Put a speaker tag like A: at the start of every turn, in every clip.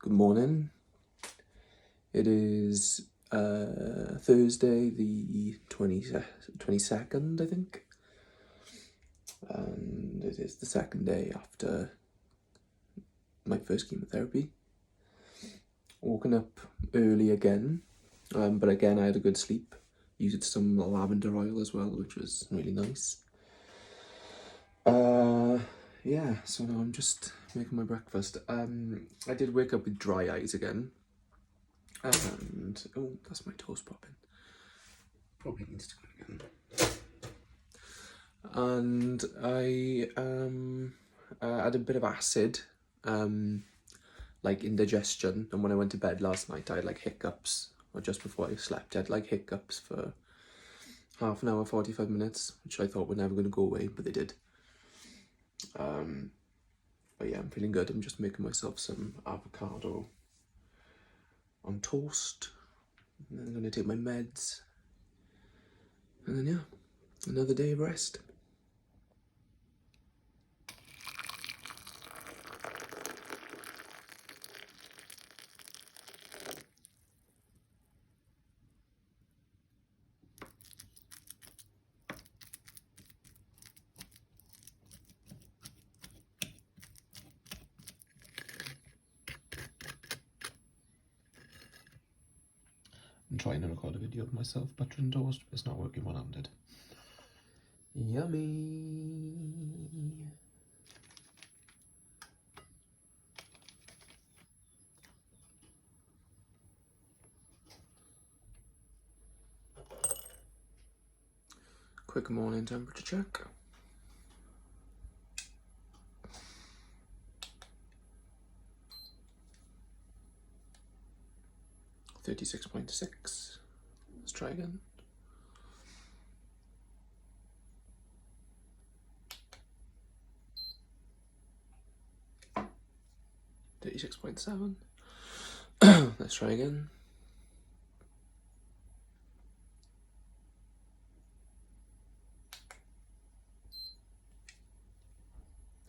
A: Good morning. It is Thursday the 22nd, I think. And it is the second day after my first chemotherapy. Woken up early again, but again I had a good sleep. Used some lavender oil as well, which was really nice. Yeah, so now I'm just making my breakfast. I did wake up with dry eyes again. And, oh, that's my toast popping. Probably needs to go again. And I had a bit of acid, like indigestion. And when I went to bed last night, I had like hiccups, or just before I slept, I had like hiccups for half an hour, 45 minutes, which I thought were never going to go away, but they did. But yeah, I'm feeling good. I'm just making myself some avocado on toast, and then I'm going to take my meds, and then yeah, another day of rest. I'm trying to record a video of myself buttering toast, but it's not working one-handed. Yummy! Quick morning temperature check. .6. Let's try again. .7. Let's try again.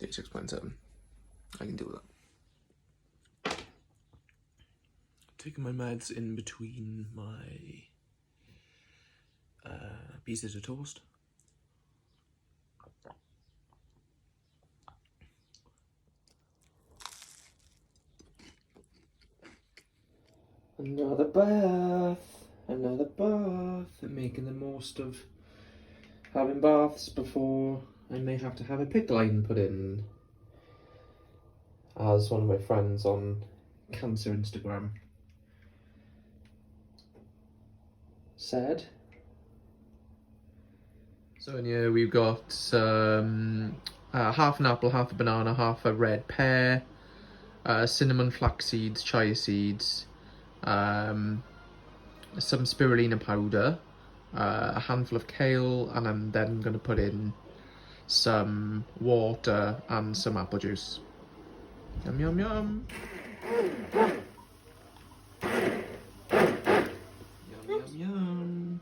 A: .7. I can deal with that. Taking my meds in between my pieces of toast. Another bath, and making the most of having baths before I may have to have a PICC line put in, as one of my friends on Cancer Instagram said. So in here we've got half an apple, half a banana, half a red pear, cinnamon, flax seeds, chia seeds, some spirulina powder, a handful of kale, and I'm then going to put in some water and some apple juice. Yum yum yum. Yum yum yum.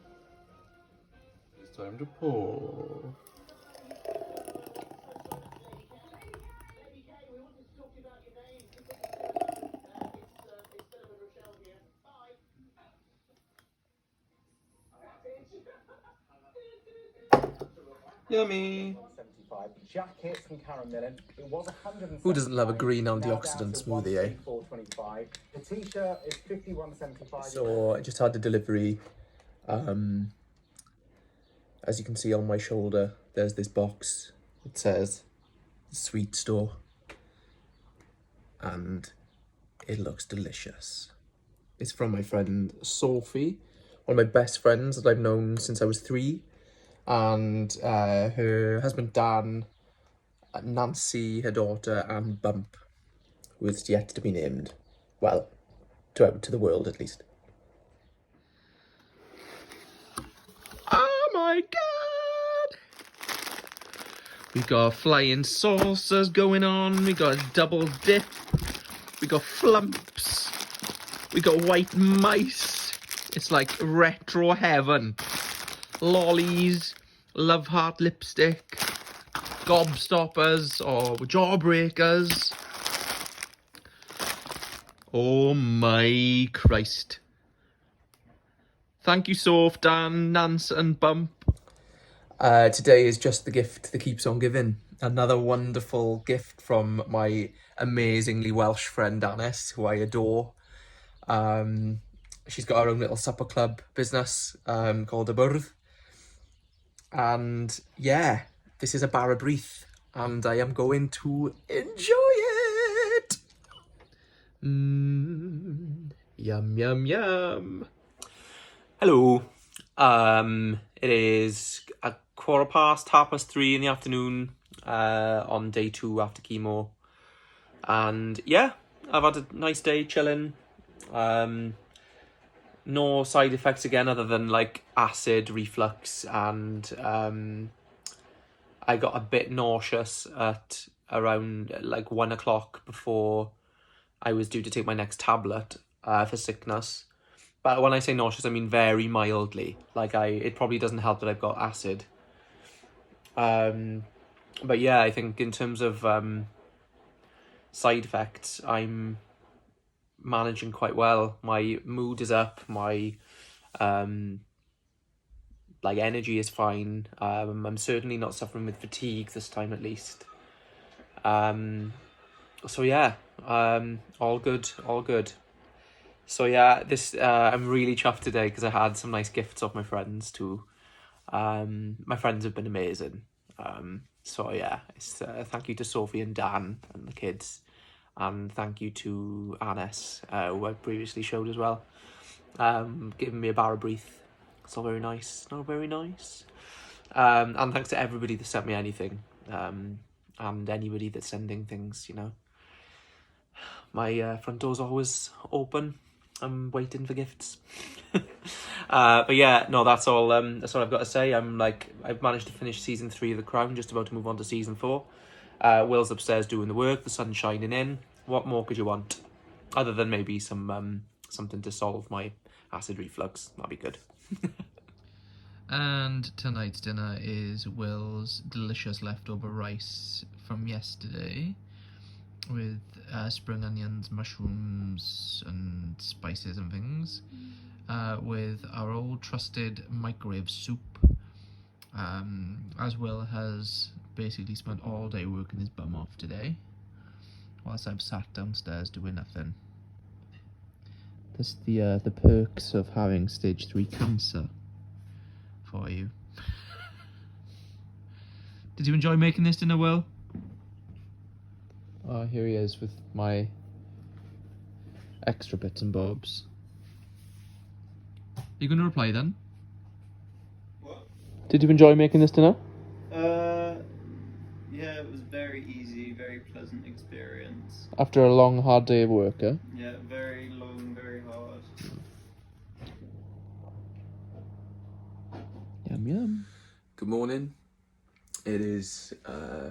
A: It's time to pour. Yummy. Who doesn't love a green antioxidant smoothie, eh? So I just had the delivery. As you can see on my shoulder, there's this box. It says sweet store, and it looks delicious. It's from my friend Sophie, one of my best friends that I've known since I was 3. And her husband Dan, Nancy, her daughter, and Bump, who is yet to be named. Well, to the world at least. Oh my god! We got flying saucers going on, we got a double dip, we got flumps, we got white mice. It's like retro heaven. Lollies, love heart lipstick, gobstoppers or jawbreakers. Oh my Christ. Thank you, Soph, Dan, Nance and Bump. Today is just the gift that keeps on giving. Another wonderful gift from my amazingly Welsh friend Anis, who I adore. She's got her own little supper club business called Y Bwrdd. And yeah, this is a bar of breath, and I am going to enjoy it. Yum, yum, yum. Hello. It is 3:15 in the afternoon on day 2 after chemo. And yeah, I've had a nice day chilling. No side effects again other than like acid reflux, and I got a bit nauseous at around like 1 o'clock before I was due to take my next tablet for sickness. But when I say nauseous, I mean very mildly. Like it probably doesn't help that I've got acid. But yeah, I think in terms of side effects, I'm managing quite well. My mood is up. My like energy is fine. I'm certainly not suffering with fatigue this time, at least. So yeah, all good, all good. So yeah, this I'm really chuffed today because I had some nice gifts off my friends too. My friends have been amazing. So yeah, it's thank you to Sophie and Dan and the kids, and thank you to Anis, who I previously showed as well, giving me a bar of breath. It's all very nice, not very nice. And thanks to everybody that sent me anything, and anybody that's sending things, you know. My front door's always open. I'm waiting for gifts. But yeah, no, that's all I've got to say. I've managed to finish season 3 of The Crown, just about to move on to season 4. Will's upstairs doing the work, the sun's shining in. What more could you want? Other than maybe some something to solve my acid reflux. That'd be good. And tonight's dinner is Will's delicious leftover rice from yesterday, with spring onions, mushrooms and spices and things, with our old trusted microwave soup, as Will has basically spent all day working his bum off today, whilst I've sat downstairs doing nothing. That's the perks of having stage 3 cancer for you. Did you enjoy making this dinner, Will? Oh, here he is with my extra bits and bobs. Are you going to reply then?
B: What?
A: Did you enjoy making this dinner?
B: Yeah, it was very easy, very pleasant experience.
A: After a long, hard day of work, eh?
B: Yeah, very long, very hard.
A: Yum, yum. Good morning. It is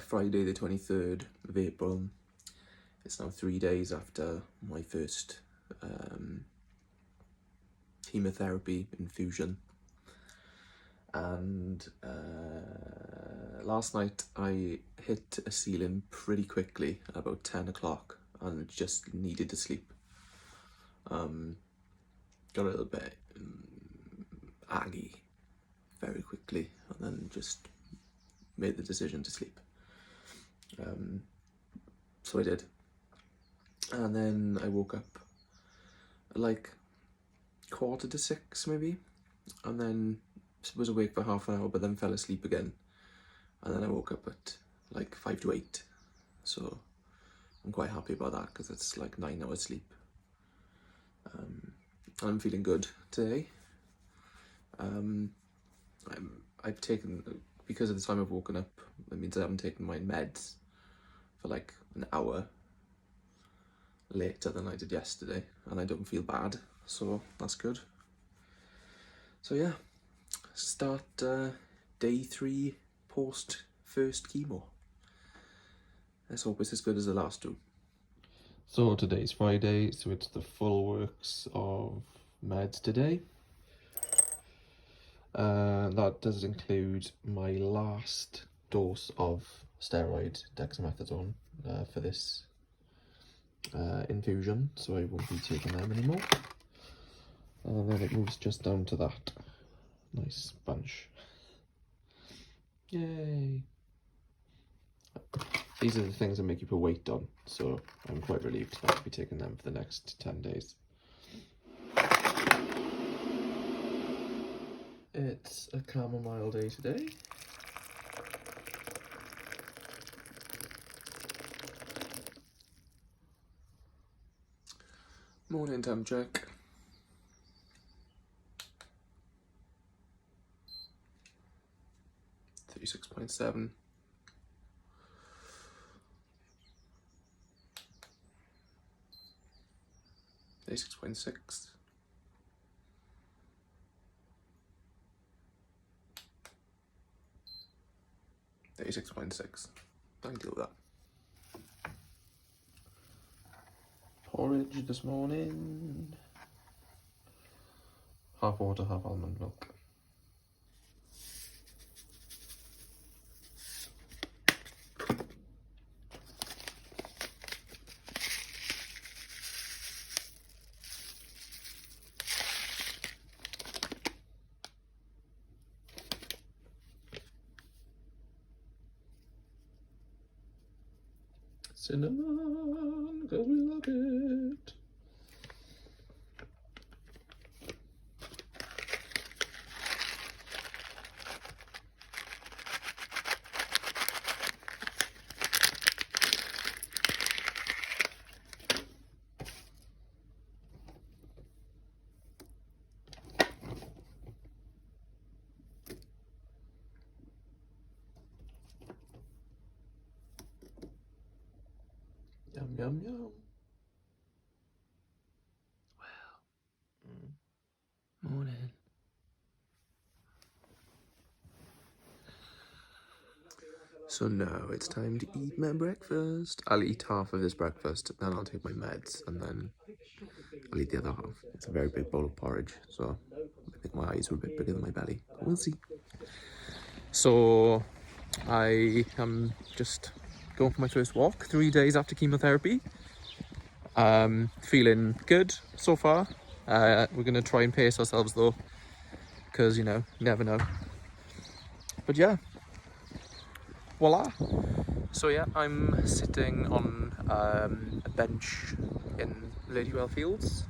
A: Friday the 23rd of April. It's now 3 days after my first chemotherapy infusion. And last night I hit a ceiling pretty quickly at about 10 o'clock and just needed to sleep. Got a little bit aggy very quickly and then just made the decision to sleep. So I did. And then I woke up at like 5:45 maybe, and then was awake for half an hour but then fell asleep again, and then I woke up at like 5 to 8, so I'm quite happy about that because it's like 9 hours sleep. I'm feeling good today. I've taken, because of the time I've woken up, that means I haven't taken my meds for like an hour later than I did yesterday, and I don't feel bad, so that's good. So yeah, start day 3 post first chemo. Let's hope it's as good as the last 2. So today's Friday, so it's the full works of meds today. That does include my last dose of steroid dexamethasone for this infusion, so I won't be taking them anymore. And then it moves just down to that nice bunch. Yay! These are the things that make you put weight on, so I'm quite relieved not to be taking them for the next 10 days. It's a chamomile day today. Morning temp check. 36.7. Day 6.6. Day 6.6. I can deal with that. Porridge this morning. Half water, half almond milk. Cinnamon, because we love it. Yum, yum, yum. Well, morning. So now it's time to eat my breakfast. I'll eat half of this breakfast, then I'll take my meds, and then I'll eat the other half. It's a very big bowl of porridge, so I think my eyes are a bit bigger than my belly. We'll see. So I am just going for my first walk 3 days after chemotherapy. Feeling good so far. We're going to try and pace ourselves though, because, you know, you never know. But yeah, voila. So yeah, I'm sitting on a bench in Ladywell Fields.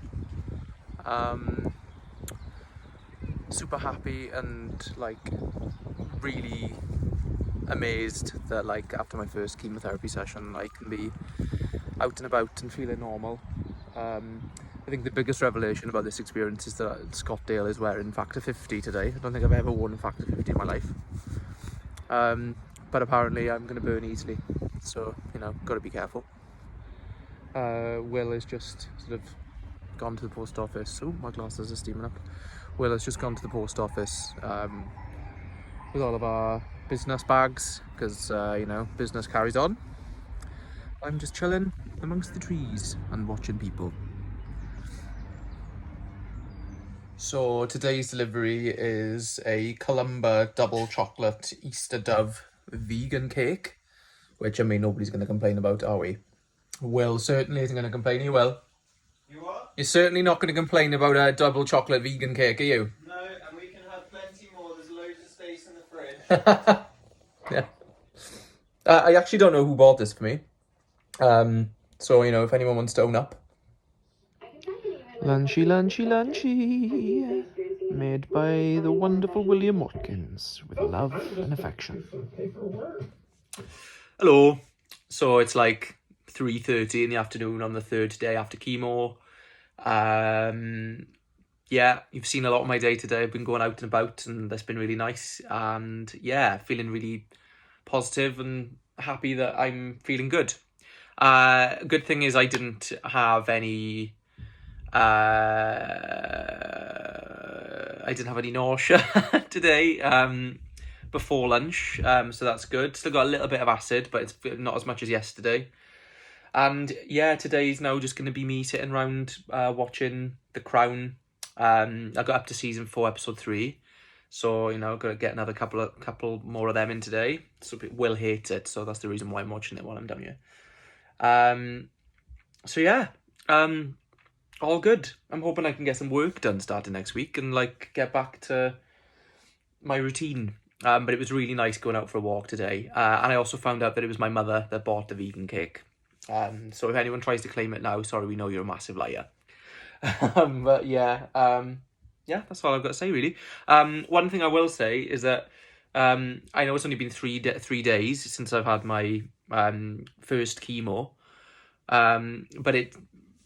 A: Super happy and like really amazed that like after my first chemotherapy session I can be out and about and feeling normal. I think the biggest revelation about this experience is that Scott Dale is wearing Factor 50 today. I don't think I've ever worn Factor 50 in my life. But apparently I'm going to burn easily, so, you know, got to be careful. Will has just sort of gone to the post office. Oh, my glasses are steaming up. Will has just gone to the post office with all of our business bags, because, you know, business carries on. I'm just chilling amongst the trees and watching people. So today's delivery is a Columba double chocolate Easter Dove vegan cake, which I mean nobody's going to complain about, are we? Will certainly isn't going to complain. You will.
B: You what?
A: You're certainly not going to complain about a double chocolate vegan cake, are you?
B: No, and we can have plenty more. There's loads of space in the fridge.
A: Yeah. I actually don't know who bought this for me. So, you know, if anyone wants to own up. Lunchy, lunchy, lunchy. Made by the wonderful William Watkins with love and affection. Hello. So it's like 3:30 in the afternoon on the third day after chemo. Yeah, you've seen a lot of my day today. I've been going out and about and that's been really nice. And yeah, feeling really positive and happy that I'm feeling good. Good thing is I didn't have any nausea today before lunch, so that's good. Still got a little bit of acid, but it's not as much as yesterday. And yeah, today's now just going to be me sitting around watching The Crown. I got up to season 4, episode 3. So, you know, got to get another couple more of them in today. So Will hate it, so that's the reason why I'm watching it while I'm down here. So yeah, all good. I'm hoping I can get some work done starting next week and like get back to my routine. But it was really nice going out for a walk today. And I also found out that it was my mother that bought the vegan cake. So if anyone tries to claim it now, sorry, we know you're a massive liar. But yeah, yeah, that's all I've got to say really. One thing I will say is that I know it's only been 3 days since I've had my first chemo. But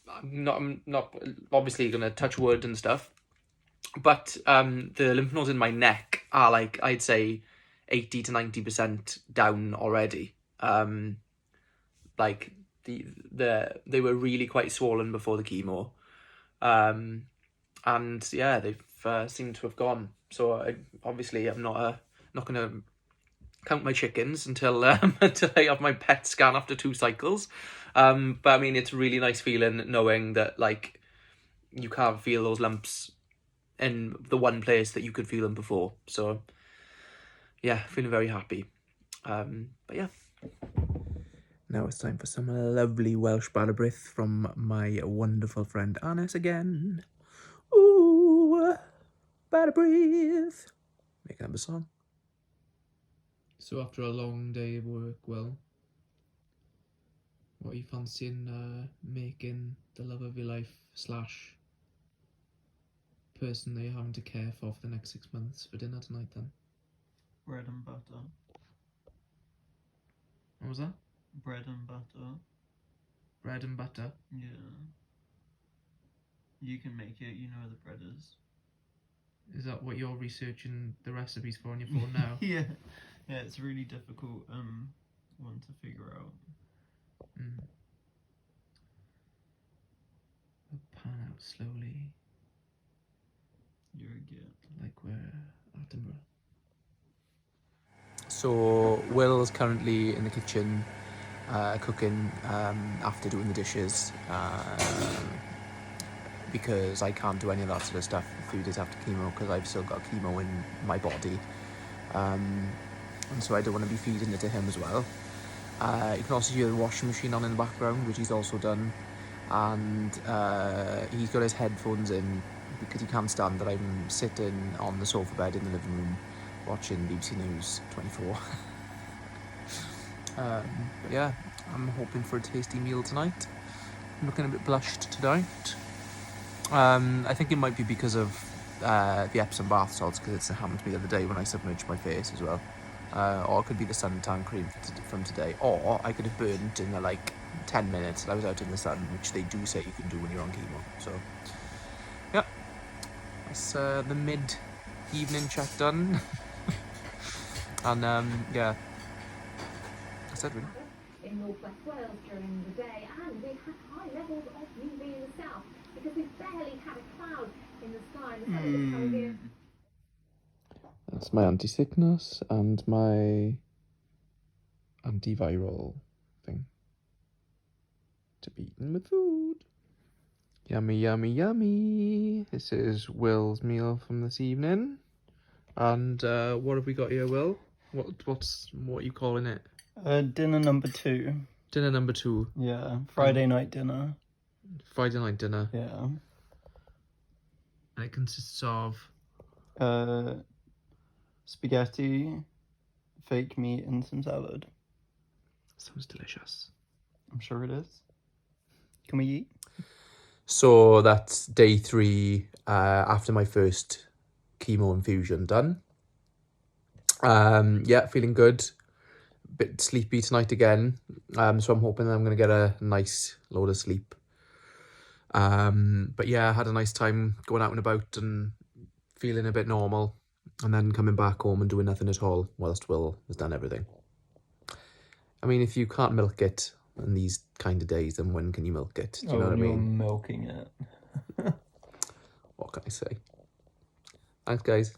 A: I'm not obviously gonna touch wood and stuff. But the lymph nodes in my neck are like, I'd say 80 to 90% down already. Like they were really quite swollen before the chemo. And yeah, they've seemed to have gone. So obviously I'm not gonna count my chickens until until I have my PET scan after 2 cycles. But I mean, it's a really nice feeling knowing that like you can't feel those lumps in the one place that you could feel them before. So yeah, feeling very happy. But yeah. Now it's time for some lovely Welsh bladder breath from my wonderful friend Annis again. Ooh, bladder breath. Making up a song. So after a long day of work, well, what are you fancying making the love of your life / person that you're having to care for the next 6 months for dinner tonight then?
B: Bread and butter.
A: What was that?
B: Bread and butter.
A: Bread and butter?
B: Yeah. You can make it, you know where the bread is.
A: Is that what you're researching the recipes for on your phone now?
B: Yeah. Yeah, it's a really difficult one to figure out.
A: Pan out slowly.
B: You're a git.
A: Like we're Attenborough. So Will's currently in the kitchen cooking after doing the dishes because I can't do any of that sort of stuff a few days after chemo because I've still got chemo in my body, and so I don't want to be feeding it to him as well. You can also hear the washing machine on in the background, which he's also done, and he's got his headphones in because he can't stand that I'm sitting on the sofa bed in the living room watching BBC News 24. But yeah, I'm hoping for a tasty meal tonight. I'm looking a bit blushed tonight. I think it might be because of the Epsom bath salts, because it happened to me the other day when I submerged my face as well. Or it could be the suntan cream from today. Or I could have burnt in the 10 minutes that I was out in the sun, which they do say you can do when you're on chemo. So yeah, that's the mid-evening check done. And yeah, that's it really.
C: In North West Wales during the day, and we've had high levels of UV in the south because we've barely had a cloud in the sky in the southern of the Caribbean.
A: That's my anti-sickness and my antiviral thing to be eaten with food. Yummy, yummy, yummy. This is Will's meal from this evening. And what have we got here, Will? What are you calling it?
B: Dinner number 2.
A: Dinner number 2.
B: Yeah, Friday night dinner.
A: Friday night dinner.
B: Yeah.
A: And it consists of
B: spaghetti, fake meat, and some salad.
A: Sounds delicious.
B: I'm sure it is. Can we eat?
A: So that's day 3 after my first chemo infusion done. Yeah, feeling good. Bit sleepy tonight again. So I'm hoping that I'm going to get a nice load of sleep. But yeah, I had a nice time going out and about and feeling a bit normal. And then coming back home and doing nothing at all whilst Will has done everything. I mean, if you can't milk it in these kind of days, then when can you milk it? Do you know what I mean?
B: You're milking it.
A: What can I say? Thanks, guys.